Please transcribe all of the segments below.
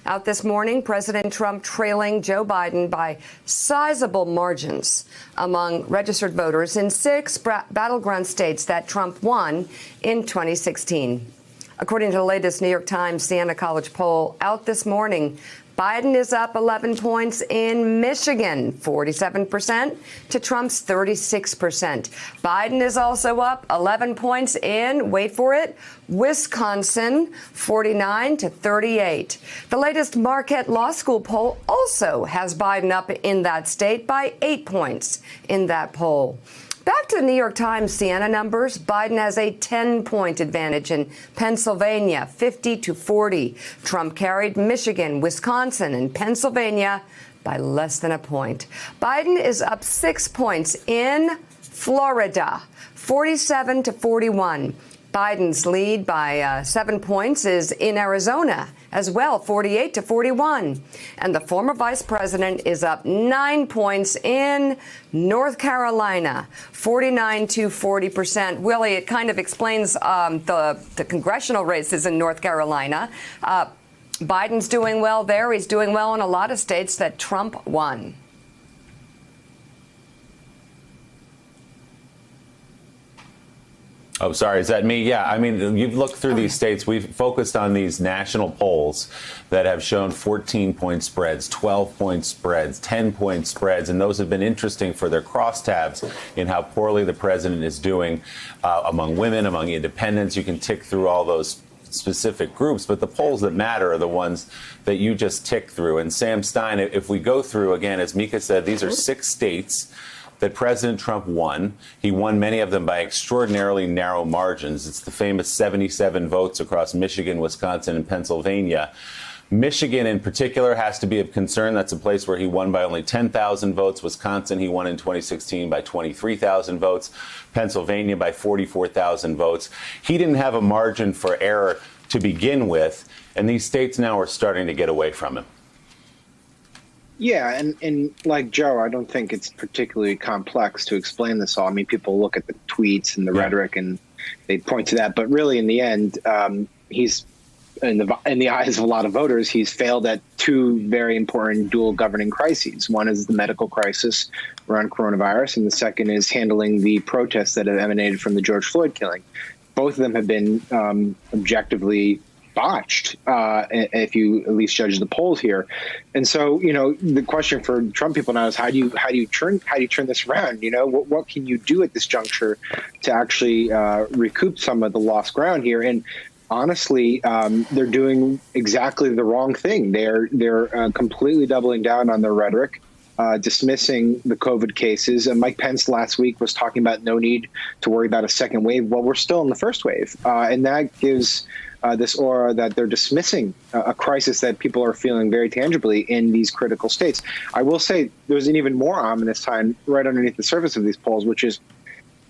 Out this morning, President Trump trailing Joe Biden by sizable margins among registered voters in 6 battleground states that Trump won in 2016. According to the latest New York Times Siena College poll out this morning, Biden is up 11 points in Michigan, 47% to Trump's 36%. Biden is also up 11 points in, wait for it, Wisconsin, 49 to 38. The latest Marquette Law School poll also has Biden up in that state by 8 points in that poll. Back to the New York Times Siena numbers, Biden has a 10-point advantage in Pennsylvania, 50 to 40. Trump carried Michigan, Wisconsin, and Pennsylvania by less than a point. Biden is up 6 points in Florida, 47 to 41. Biden's lead by 7 points is in Arizona as well, 48 to 41. And the former vice president is up 9 points in North Carolina, 49 to 40%. Willie, it kind of explains the congressional races in North Carolina. Biden's doing well there. He's doing well in a lot of states that Trump won. Oh, sorry. Is that me? Yeah. I mean, you've looked through these states. We've focused on these national polls that have shown 14-point spreads, 12-point spreads, 10-point spreads. And those have been interesting for their crosstabs in how poorly the president is doing among women, among independents. You can tick through all those specific groups, but the polls that matter are the ones that you just tick through. And Sam Stein, if we go through, again, as Mika said, these are 6 states that President Trump won. He won many of them by extraordinarily narrow margins. It's the famous 77 votes across Michigan, Wisconsin, and Pennsylvania. Michigan, in particular, has to be of concern. That's a place where he won by only 10,000 votes. Wisconsin, he won in 2016 by 23,000 votes. Pennsylvania by 44,000 votes. He didn't have a margin for error to begin with, and these states now are starting to get away from him. Yeah, and like Joe, I don't think it's particularly complex to explain this all. I mean, people look at the tweets and the rhetoric and they point to that. But really, in the end, he's in the eyes of a lot of voters, he's failed at 2 very important dual governing crises. One is the medical crisis around coronavirus, and the second is handling the protests that have emanated from the George Floyd killing. Both of them have been objectively botched, if you at least judge the polls here. And so, you know, the question for Trump people now is how do you turn this around? You know, what can you do at this juncture to actually recoup some of the lost ground here? And honestly, they're doing exactly the wrong thing. They're completely doubling down on their rhetoric, dismissing the COVID cases. And Mike Pence last week was talking about no need to worry about a second wave. Well, we're still in the first wave, and that gives this aura that they're dismissing a crisis that people are feeling very tangibly in these critical states. I will say there's an even more ominous sign right underneath the surface of these polls, which is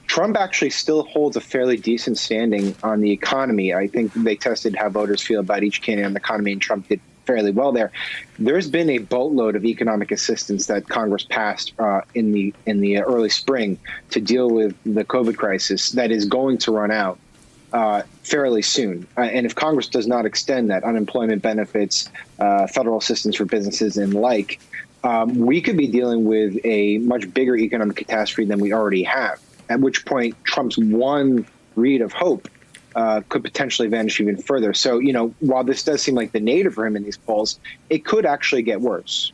Trump actually still holds a fairly decent standing on the economy. I think they tested how voters feel about each candidate on the economy, and Trump did fairly well there. There's been a boatload of economic assistance that Congress passed in the early spring to deal with the COVID crisis that is going to run out fairly soon. And if Congress does not extend that, unemployment benefits, federal assistance for businesses and like, we could be dealing with a much bigger economic catastrophe than we already have, at which point Trump's one read of hope could potentially vanish even further. So, you know, while this does seem like the nadir for him in these polls, it could actually get worse.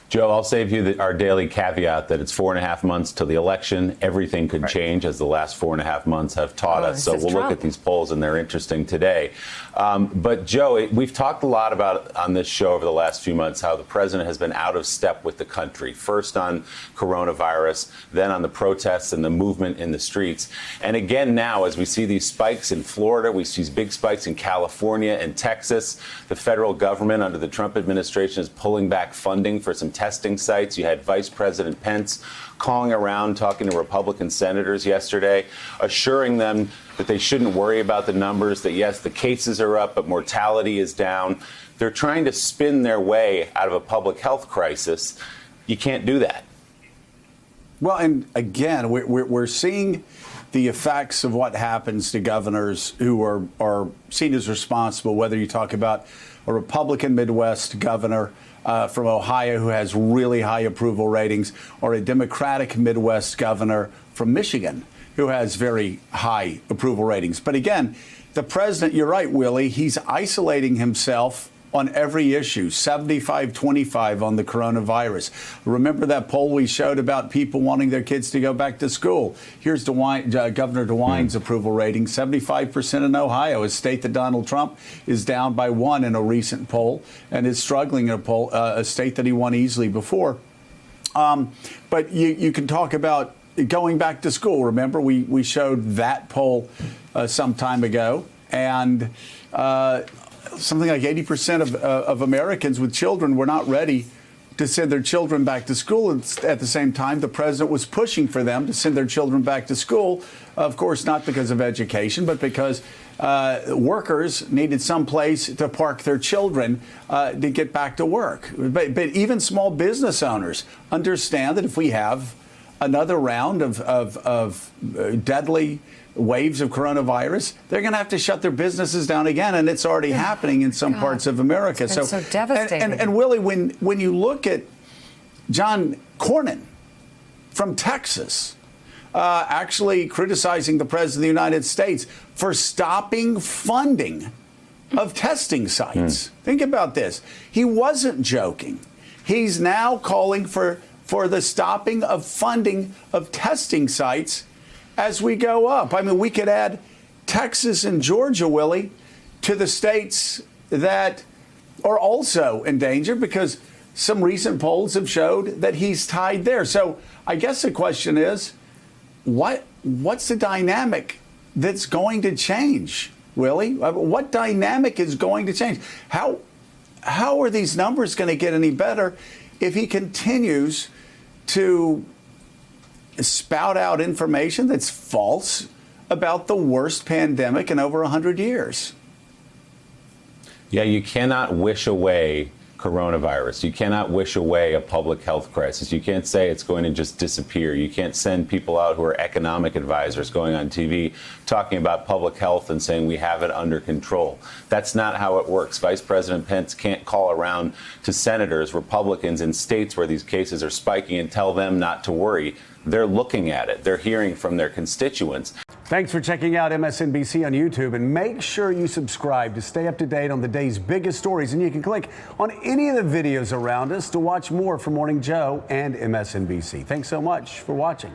Joe, I'll save you our daily caveat that it's 4.5 months till the election. Everything could change, as the last 4.5 months have taught us. So we'll look at these polls, and they're interesting today. But, Joe, we've talked a lot about on this show over the last few months how the president has been out of step with the country, first on coronavirus, then on the protests and the movement in the streets. And again now, as we see these spikes in Florida, we see big spikes in California and Texas. The federal government under the Trump administration is pulling back funding for some testing sites. You had Vice President Pence calling around, talking to Republican senators yesterday, assuring them that they shouldn't worry about the numbers, that, yes, the cases are up, but mortality is down. They're trying to spin their way out of a public health crisis. You can't do that. Well, and again, we're seeing the effects of what happens to governors who are seen as responsible, whether you talk about a Republican Midwest governor from Ohio who has really high approval ratings, or a Democratic Midwest governor from Michigan who has very high approval ratings. But again, the president, you're right, Willie, he's isolating himself on every issue, 75-25 on the coronavirus. Remember that poll we showed about people wanting their kids to go back to school? Here's Governor DeWine's approval rating, 75% in Ohio, a state that Donald Trump is down by 1 in a recent poll and is struggling in a poll, a state that he won easily before. But you can talk about going back to school. Remember, we showed that poll some time ago, and something like 80% of Americans with children were not ready to send their children back to school. At the same time, the president was pushing for them to send their children back to school, of course, not because of education, but because workers needed some place to park their children to get back to work. But even small business owners understand that if we have another round of deadly waves of coronavirus, they're going to have to shut their businesses down again, and it's already happening in some parts of America. It's so devastating. And Willie, when you look at John Cornyn from Texas, actually criticizing the president of the United States for stopping funding of testing sites. Think about this. He wasn't joking. He's now calling for the stopping of funding of testing sites as we go up. I mean, we could add Texas and Georgia, Willie, to the states that are also in danger, because some recent polls have showed that he's tied there. So I guess the question is, what's the dynamic that's going to change, Willie? What dynamic is going to change? How are these numbers going to get any better if he continues to spout out information that's false about the worst pandemic in over 100 years? Yeah, you cannot wish away coronavirus. You cannot wish away a public health crisis. You can't say it's going to just disappear. You can't send people out who are economic advisors going on TV talking about public health and saying we have it under control. That's not how it works. Vice President Pence can't call around to senators, Republicans in states where these cases are spiking and tell them not to worry. They're looking at it. They're hearing from their constituents. Thanks for checking out MSNBC on YouTube, and make sure you subscribe to stay up to date on the day's biggest stories. And you can click on any of the videos around us to watch more from Morning Joe and MSNBC. Thanks so much for watching.